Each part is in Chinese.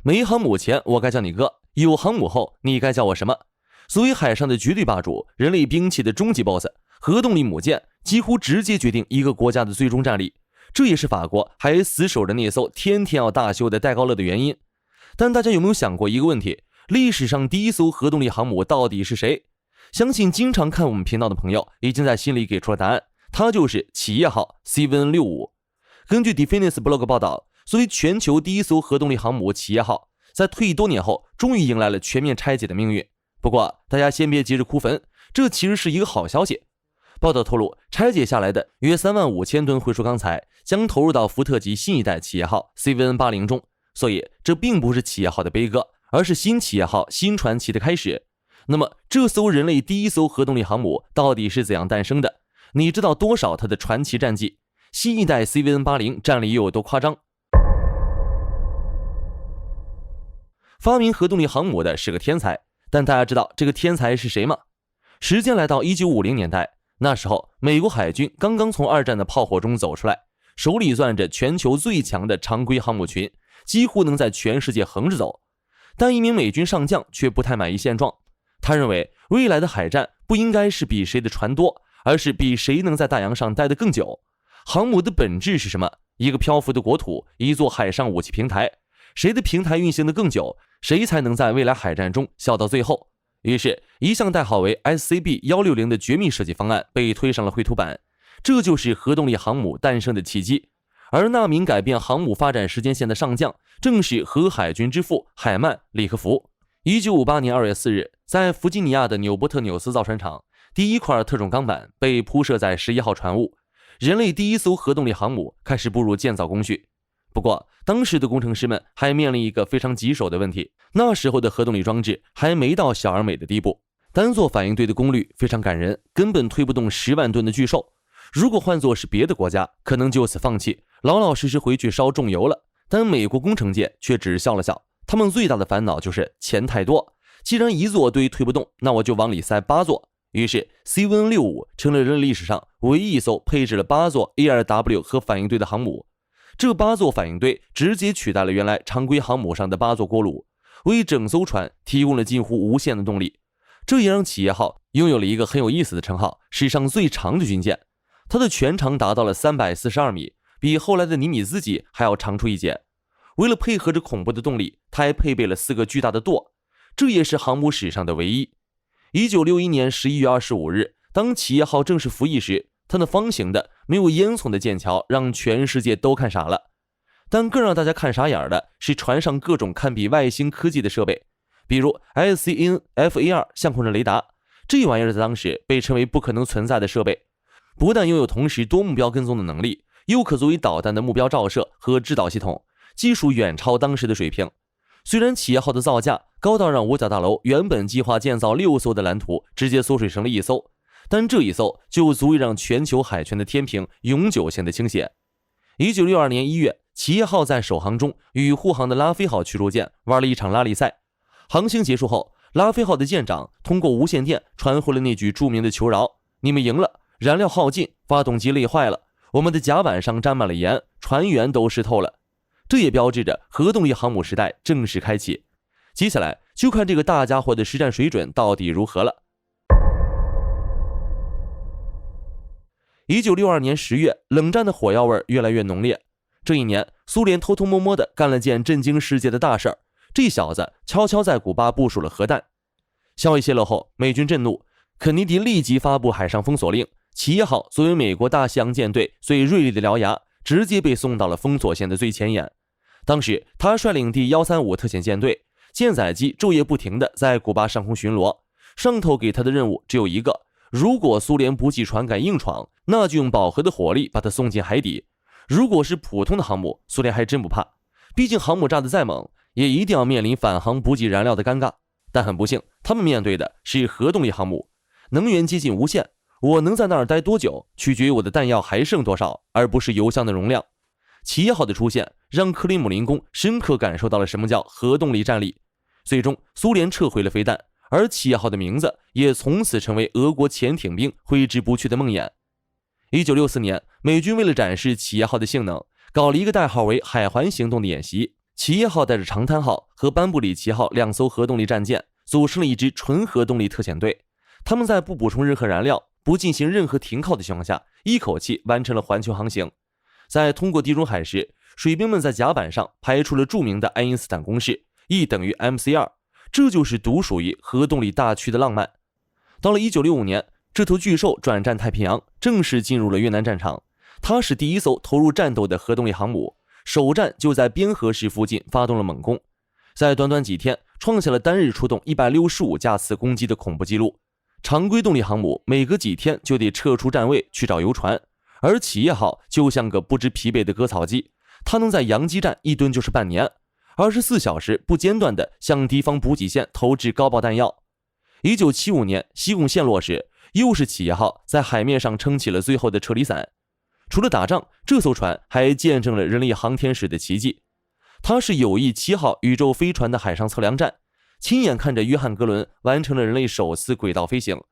沒航母前我該叫你哥，有航母後你該叫我什麼？作為海上的絕對霸主，人類兵器的終極 BOSS， 核動力母艦幾乎直接決定一個國家的最終戰力。這也是法國還死守着那艘天天要大修的戴高樂的原因。但大家有沒有想過一個問題？歷史上第一艘核動力航母到底是誰？相信經常看我們頻道的朋友已經在心裡給出了答案，它就是企業號 CVN-65。根據 Defense Blog 報道，作為全球第一艘核動力航母企業號，在退役多年後終於迎來了全面拆解的命運。不過大家先別急着哭墳，這其實是一個好消息。報道透露，拆解下來的約35000噸灰塑鋼材將投入到福特級新一代企業號 CVN-80 中，所以這並不是企業號的悲歌，而是新企業號新傳奇的開始。那麼這艘人類第一艘核動力航母到底是怎樣誕生的？你知道多少它的傳奇戰績？新一代 CVN-80 戰力又有多誇張？發明核動力航母的是個天才，但大家知道這個天才是誰嗎？時間來到1950年代，那時候美國海軍剛剛從二戰的炮火中走出來，手裡攥着全球最強的常規航母群，幾乎能在全世界橫着走。但一名美軍上将卻不太滿意現狀，他認為未来的海戰不應該是比誰的船多，而是比誰能在大洋上待得更久。航母的本質是什麼？一個漂浮的國土，一座海上武器平台，誰的平台運行得更久，誰才能在未来海戰中笑到最後。於是一項代號為 SCP-160 的絕密設計方案被推上了繪图板，這就是核動力航母誕生的契機。而那名改变航母發展時間線的上将，正是核海軍之父海曼·里克福。1958年2月4日，在弗吉尼亞的紐波特紐斯造船廠，第一塊特種鋼板被鋪設在11號船塢，人類第一艘核動力航母開始步入建造工序。不過當時的工程師們還面臨一個非常棘手的問題，那時候的核动力装置還沒到小而美的地步，单座反应堆的功率非常感人，根本推不动10万噸的巨兽。如果換作是別的国家，可能就此放棄，老老實實回去燒重油了。但美國工程界卻只笑了笑，他們最大的煩惱就是錢太多，既然一座堆推不动，那我就往裡塞8座。於是 CVN-65 成了人類歷史上唯一一艘配置了8座 ARW 核反應堆的航母。這8座反應堆直接取代了原來常規航母上的8座鍋爐，為整艘船提供了近乎無限的動力。這也讓企業號擁有了一個很有意思的稱號，史上最長的軍艦。它的全長達到了342米，比後來的尼米茲級還要長出一截。為了配合着恐怖的動力，它還配備了4個巨大的舵，這也是航母史上的唯一。1961年11月25日，當企業號正式服役時，它那方形的沒有烟囱的艦橋讓全世界都看傻了。但更讓大家看傻眼的是船上各種堪比外星科技的設備，比如 SCN-FA2 相控阵雷達，這玩意兒在當時被稱為不可能存在的設備。不但擁有同時多目標跟蹤的能力，又可作為导彈的目標照射和制导系統，技術遠超當時的水平。雖然企業號的造價高到讓五角大樓原本計劃建造6艘的藍圖直接縮水成了1艘，但這一艘就足以讓全球海權的天平永久性的傾斜。1962年1月，企業號在首航中與護航的拉菲號驅逐艦玩了一場拉力賽。航行結束後，拉菲號的艦長通過無線電傳回了那句著名的求饒：你們贏了，燃料耗盡，發動機累壞了，我們的甲板上沾滿了鹽，船員都濕透了。這也標誌着核動力航母時代正式開啟。接下來就看這個大家伙的實戰水準到底如何了。1962年10月，冷戰的火藥味越來越濃烈。這一年，蘇聯偷偷摸摸地幹了件震驚世界的大事兒，這小子悄悄在古巴部署了核彈。消息洩露後，美軍震怒，肯尼迪立即發布海上封鎖令，企業號作為美國大西洋舰隊最銳利的獠牙，直接被送到了封锁線的最前沿。當時他率領第135特遣艦隊，舰載機晝夜不停地在古巴上空巡邏，上頭給他的任務只有一個：如果蘇聯補給船敢硬闖，那就用饱和的火力把它送進海底。如果是普通的航母，蘇聯還真不怕，畢竟航母炸得再猛，也一定要面臨返航補給燃料的尷尬。但很不幸，他們面對的是核動力航母，能源接近無限，我能在那兒待多久，取決於我的彈藥還剩多少，而不是油箱的容量。企業號的出現讓克里姆林宮深刻感受到了什麼叫核動力戰力。最終蘇聯撤回了飛彈，而企業號的名字也從此成為俄國潛艇兵揮之不去的夢魘。1964年，美軍為了展示企業號的性能，搞了一個代號為海環行動的演習。企業號帶着長灘號和班布里奇號2艘核動力戰艦，組成了一支純核動力特遣隊。他們在不補充任何燃料、不進行任何停靠的情況下，一口氣完成了環球航行。在通過地中海時，水兵們在甲板上排出了著名的愛因斯坦公式 E 等于 mc2， 這就是獨屬於核動力大區的浪漫。到了1965年，這頭巨獸轉戰太平洋，正式進入了越南戰場。它是第一艘投入戰鬥的核動力航母，首戰就在邊河市附近發動了猛攻，在短短幾天創下了單日出動165架次攻擊的恐怖記錄。常規動力航母每隔幾天就得撤出站位去找油船，而企業號就像個不知疲憊的割草機，它能在洋基站一蹲就是半年，24小時不間斷地向敌方補給線投掷高爆彈藥。1975年西贡陷落時，又是企業號在海面上撐起了最後的撤離傘。除了打仗，這艘船還見證了人類航天史的奇蹟。它是友誼7號宇宙飛船的海上測量站，親眼看着約翰·格倫完成了人類首次軌道飛行。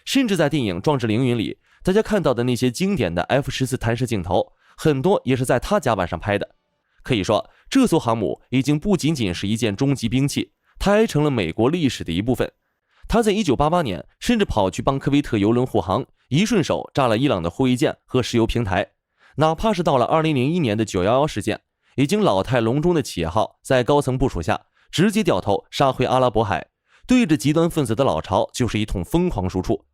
甚至在電影《壯志凌雲》裡，大家看到的那些經典的 F-14彈射鏡頭，很多也是在他甲板上拍的。可以說，這艘航母已經不僅僅是一件終極兵器，它還成了美國歷史的一部分。他在1988年甚至跑去幫科威特油輪護航，一順手炸了伊朗的護衛艦和石油平台。哪怕是到了2001年的911事件，已經老態龍鐘的企業號在高層部署下直接掉頭殺回阿拉伯海，對着極端分子的老巢就是一通瘋狂輸出。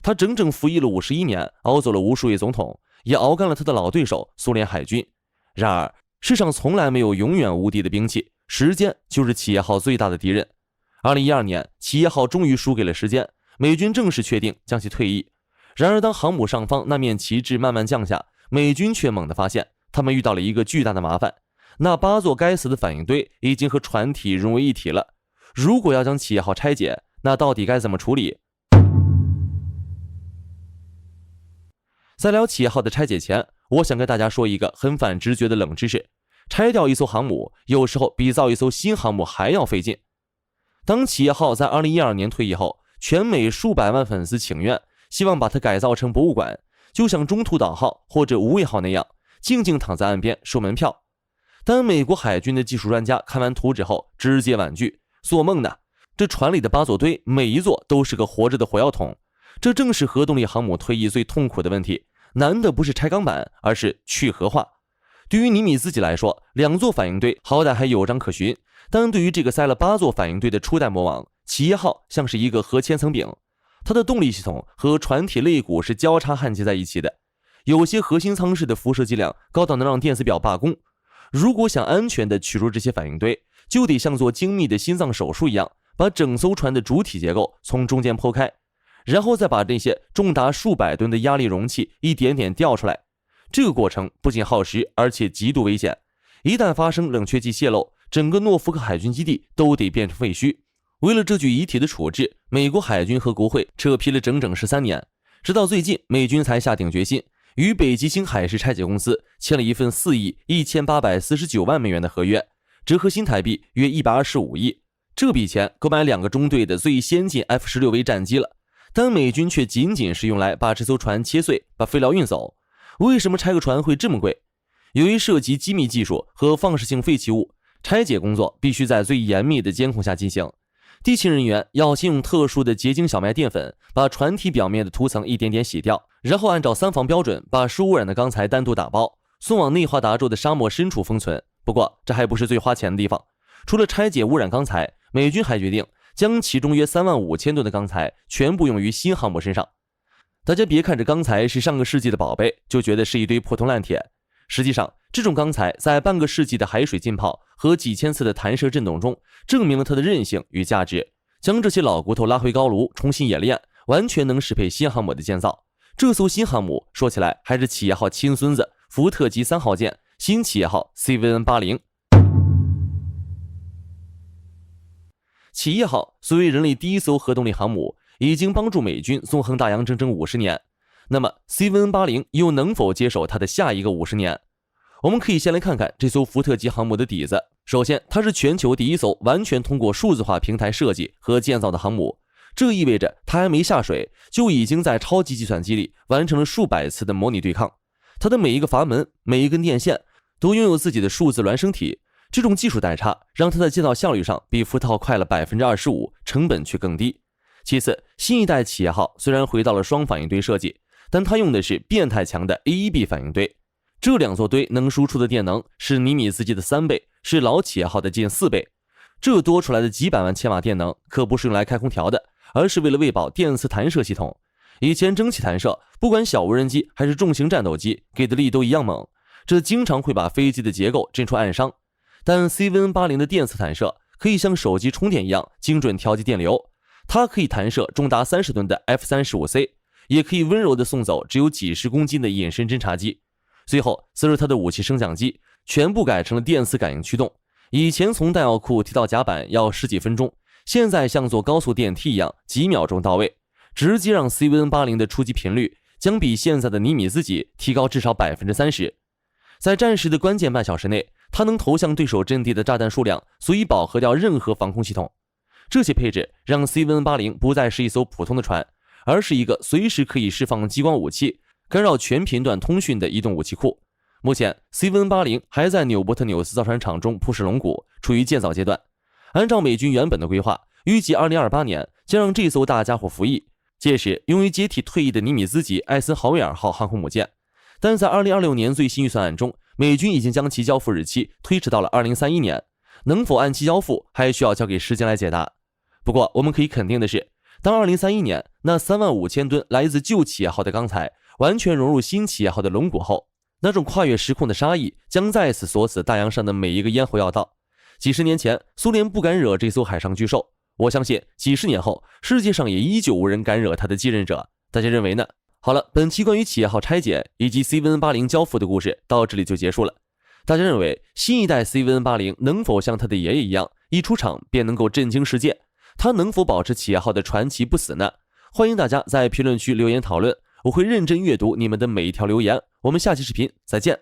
他整整服役了51年，熬走了無數位總統，也熬乾了他的老對手蘇聯海軍。然而世上從來沒有永遠無敵的兵器，時間就是企業號最大的敵人。2012年，企業號終於輸給了時間，美軍正式確定將其退役。然而當航母上方那面旗幟慢慢降下，美軍卻猛地發現他們遇到了一個巨大的麻煩，那8座該死的反應堆已經和船體融為一體了。如果要將企業號拆解，那到底該怎麼處理？在聊企業號的拆解前，我想跟大家說一個很反直覺的冷知識：拆掉一艘航母，有時候比造一艘新航母還要費勁。當企業號在2012年退役後，全美數百萬粉絲請願，希望把它改造成博物館，就像中途島號或者無畏號那樣，靜靜躺在岸邊收門票。但美國海軍的技術專家看完圖紙後，直接婉拒，做夢呢！這船裡的8座堆，每一座都是個活着的火藥桶。這正是核動力航母退役最痛苦的問題，難的不是拆鋼板，而是去核化。對於尼米茲級來說，2座反應堆好歹還有章可循，但對於這個塞了8座反應堆的初代魔王，企業號像是一個核千層餅。它的動力系統和船體肋骨是交叉焊接在一起的，有些核心艙室的輻射劑量高到能讓電子表罷工。如果想安全地取出這些反應堆，就得像做精密的心臟手術一樣，把整艘船的主體結構從中間剖開，然後再把這些重達數百噸的壓力容器一點點調出來。這個過程不僅耗時，而且極度危險。一旦發生冷卻劑洩漏，整個諾福克海軍基地都得變成廢墟。為了這具遺體的處置，美國海軍和國會扯皮了整整13年，直到最近，美軍才下定決心，與北極星海事拆解公司簽了一份4億1849萬美元的合約，折合新台幣約125億。這筆錢購買2個中隊的最先進 F-16V 戰機了，但美軍卻僅僅是用來把這艘船切碎，把廢料運走。為什麼拆個船會這麼貴？由於涉及機密技術和放射性廢棄物，拆解工作必須在最嚴密的監控下進行。地勤人員要先用特殊的结晶小麥澱粉把船體表面的涂层一點點洗掉，然後按照3防標準把受污染的鋼材單獨打包，送往內華達州的沙漠深處封存。不過這還不是最花錢的地方，除了拆解污染鋼材，美軍還決定將其中約35000噸的鋼材全部用於新航母身上。大家別看這鋼材是上個世紀的寶貝，就覺得是一堆破銅爛鐵。實際上，這種鋼材在半個世紀的海水浸泡和幾千次的彈射震動中，證明了它的韌性與價值。將這些老骨頭拉回高爐重新演練，完全能適配新航母的建造。這艘新航母說起來還是企業號親孫子福特級3號艦新企業號 CVN-80。企業號作為人類第一艘核動力航母，已經幫助美軍縱橫大洋整整50年。那麼 CVN-80 又能否接手它的下一個50年？我們可以先來看看這艘福特級航母的底子。首先，它是全球第一艘完全通過數字化平台設計和建造的航母，這意味着它還沒下水，就已經在超級計算機裡完成了數百次的模擬對抗。它的每一個閥門、每一根電線都擁有自己的數字孿生體，這種技術代差讓它的建造效率上比福特號快了 25%， 成本卻更低。其次，新一代企業號雖然回到了双反应堆設計，但它用的是变態強的 AEB 反应堆，這兩座堆能輸出的電能是尼米兹基的3倍，是老企業號的近4倍。這多出來的幾百萬千瓦電能可不是用來開空調的，而是為了餵飽電磁彈射系統。以前蒸汽彈射，不管小無人機還是重型戰鬥機，給的力都一樣猛，這經常會把飛機的結構震出暗傷。但 CVN-80 的電磁彈射可以像手機充電一樣精準調節電流，它可以彈射重達30噸的 F-35C， 也可以溫柔地送走只有幾十公斤的隱身偵察機。隨後，随着它的武器升降機全部改成了電磁感应驅動，以前從彈藥庫提到甲板要10幾分鐘，現在像坐高速電梯一樣幾秒鐘到位，直接讓 CVN-80 的出擊頻率將比現在的尼米茲級提高至少 30%。 在戰時的關鍵半小時內，它能投向对手陣地的炸彈數量足以饱和掉任何防空系統。這些配置讓 CVN-80 不再是一艘普通的船，而是一個隨時可以釋放激光武器干擾全頻段通訊的移動武器庫。目前 CVN-80 還在紐伯特紐斯造船廠中铺設龍骨，處於建造階段。按照美軍原本的規劃，預計2028年將讓這艘大家伙服役，屆時用於接替退役的尼米茲級艾森豪威爾號航空母艦。但在2026年最新預算案中，美軍已經將其交付日期推遲到了2031年，能否按期交付還需要交給时间來解答。不過我們可以肯定的是，當2031年那35000噸來自舊企業號的鋼材完全融入新企業號的龍骨後，那種跨越时空的殺意將再次鎖死大洋上的每一個咽喉要道。幾十年前蘇聯不敢惹這艘海上巨獸，我相信幾十年後世界上也依舊無人敢惹它的繼任者。大家認為呢？好了，本期關於企業號拆解以及 CVN-80 交付的故事到這裡就結束了。大家認為新一代 CVN-80 能否像他的爺爺一樣，一出場便能夠震驚世界？他能否保持企業號的傳奇不死呢？歡迎大家在評論區留言討論，我會認真閱讀你們的每一條留言。我們下期視頻再見。